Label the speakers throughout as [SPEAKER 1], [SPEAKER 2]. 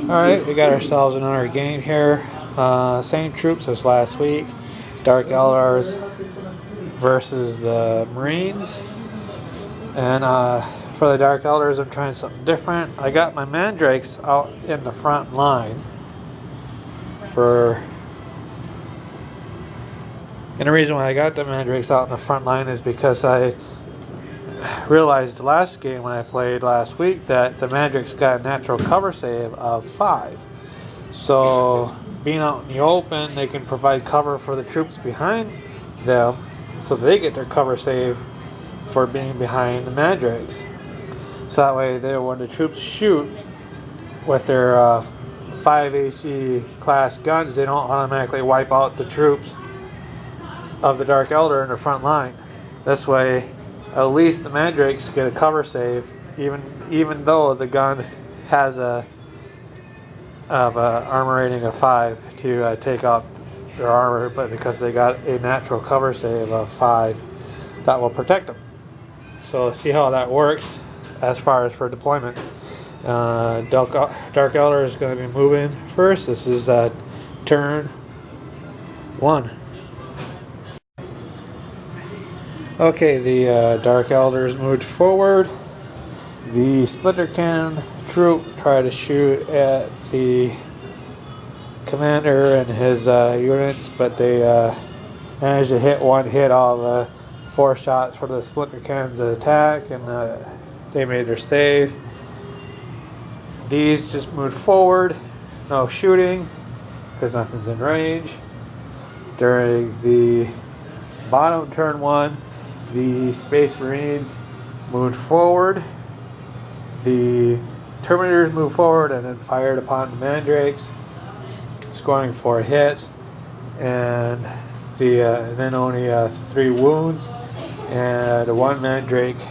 [SPEAKER 1] Alright, we got ourselves another game here. Same troops as last week. Dark Eldars versus the Marines. And for the Dark Eldars, I'm trying something different. I got my Mandrakes out in the front line. And the reason why I got the Mandrakes out in the front line is because I realized last game when I played last week that the Mandrakes got a natural cover save of 5. So being out in the open, they can provide cover for the troops behind them, so they get their cover save for being behind the Mandrakes. So that way, when the troops shoot with their 5 AC class guns, they don't automatically wipe out the troops of the Dark Elder in the front line. This way, at least the Mandrakes get a cover save, even though the gun has a armor rating of 5 to take out their armor, but because they got a natural cover save of 5, that will protect them. So see how that works as far as for deployment. Dark Elder is going to be moving first. This is turn 1. Okay, the Dark Elders moved forward. The Splinter Cannon troop tried to shoot at the commander and his units, but they managed to hit all the 4 shots for the Splinter Cannon's attack, and they made their save. These just moved forward, no shooting, because nothing's in range. During the bottom turn 1, the Space Marines moved forward. The Terminators moved forward and then fired upon the Mandrakes, scoring 4 hits, and then only 3 wounds, and 1 Mandrake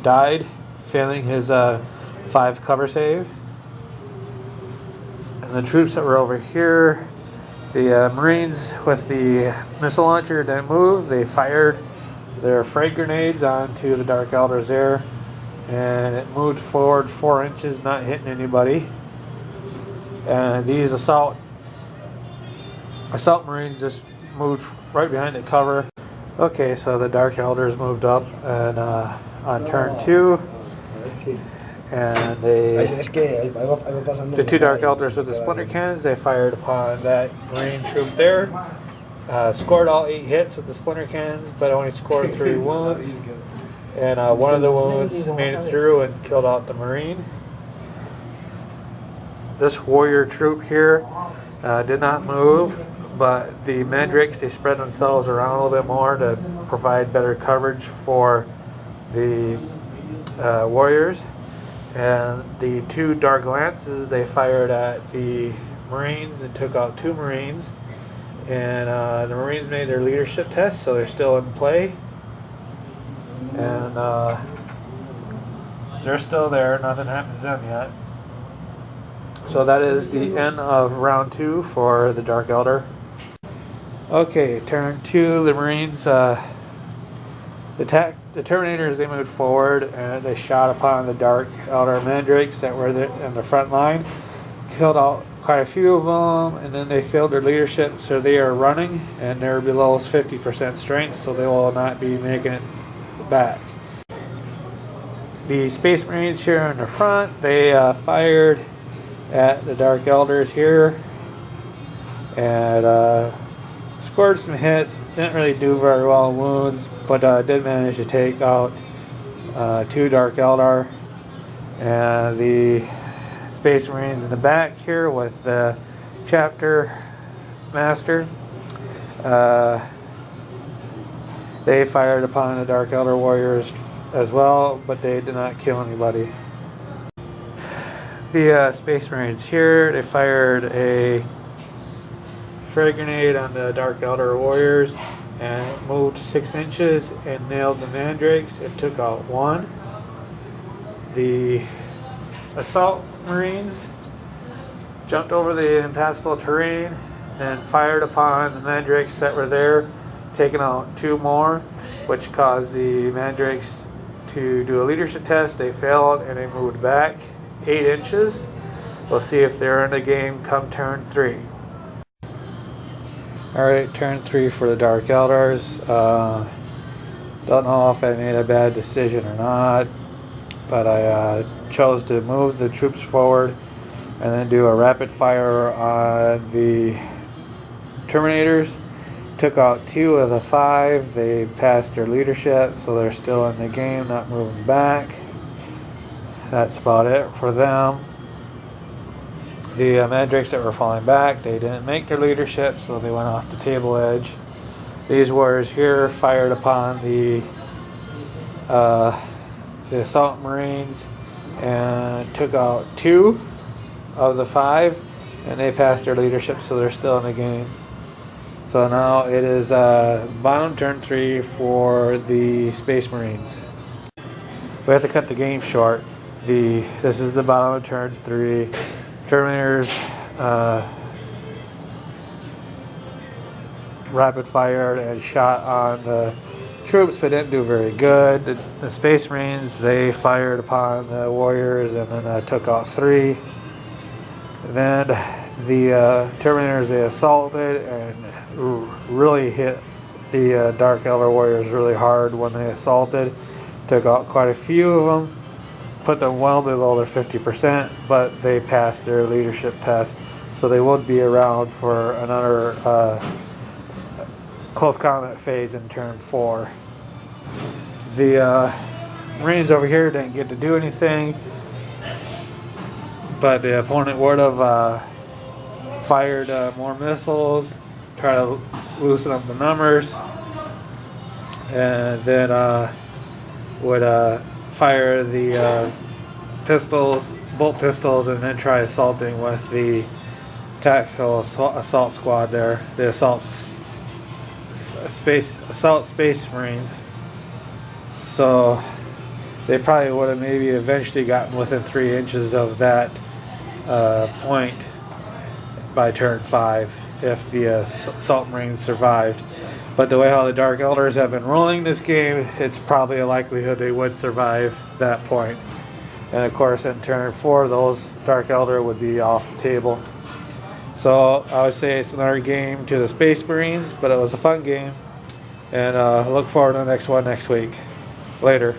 [SPEAKER 1] died, failing his 5 cover save. And the troops that were over here, the Marines with the missile launcher didn't move. They fired their frag grenades onto the Dark Elders there, and it moved forward 4 inches, not hitting anybody. And these assault Marines just moved right behind the cover. Okay, so the Dark Elders moved up and on turn 2, and the 2 Dark Elders with the Splinter Cannons, they fired upon that Marine troop there. Scored all 8 hits with the Splinter Cannons, but only scored 3 wounds. And one of the wounds made it through and killed out the Marine. This warrior troop here did not move, but the Mandrakes, they spread themselves around a little bit more to provide better coverage for the warriors. And the 2 Dark Lances, they fired at the Marines and took out 2 Marines. And the Marines made their leadership test, so they're still in play. And they're still there. Nothing happened to them yet. So that is the end of round 2 for the Dark Elder. Okay, turn 2. The Marines attacked the Terminators. They moved forward and they shot upon the Dark Elder Mandrakes that were in the front line. Killed out quite a few of them, and then they failed their leadership, so they are running, and they're below 50% strength, so they will not be making it back. The Space Marines here in the front, they fired at the Dark Elders here and scored some hits. Didn't really do very well in wounds, but did manage to take out 2 Dark Eldar. And the Space Marines in the back here with the Chapter Master, they fired upon the Dark Elder Warriors as well, but they did not kill anybody. The Space Marines here, they fired a frag grenade on the Dark Elder Warriors, and it moved 6 inches and nailed the Mandrakes. It took out 1. The Assault Marines jumped over the impassable terrain and fired upon the Mandrakes that were there, taking out 2 more, which caused the Mandrakes to do a leadership test. They failed and they moved back 8 inches. We'll see if they're in the game come turn 3. Alright, turn 3 for the Dark Eldars. Don't know if I made a bad decision or not, but I chose to move the troops forward and then do a rapid fire on the Terminators. Took out 2 of the 5. They passed their leadership, so they're still in the game, not moving back. That's about it for them. The Mandrakes that were falling back, they didn't make their leadership, so they went off the table edge. These warriors here fired upon the assault marines and took out 2 of the 5, and they passed their leadership, so they're still in the game. So now it is bottom turn 3 for the Space Marines. We have to cut the game short. This is the bottom of turn 3. Terminators rapid fired and shot on the troops, but didn't do very good. The Space Marines, they fired upon the warriors and then took out 3. And then the Terminators, they assaulted and really hit the Dark Eldar warriors really hard when they assaulted. Took out quite a few of them. Put them well below their 50%, but they passed their leadership test, so they would be around for another close combat phase in turn 4. The Marines over here didn't get to do anything, but the opponent would have fired more missiles, try to loosen up the numbers, and then would fire the bolt pistols, and then try assaulting with the tactical assault squad there, the assault space marines. So they probably would have maybe eventually gotten within 3 inches of that point by turn 5 if the assault marines survived. But the way how the Dark Eldars have been rolling this game, it's probably a likelihood they would survive that point. And of course in turn 4, those Dark Eldar would be off the table. So I would say it's another game to the Space Marines, but it was a fun game. And look forward to the next one next week. Later.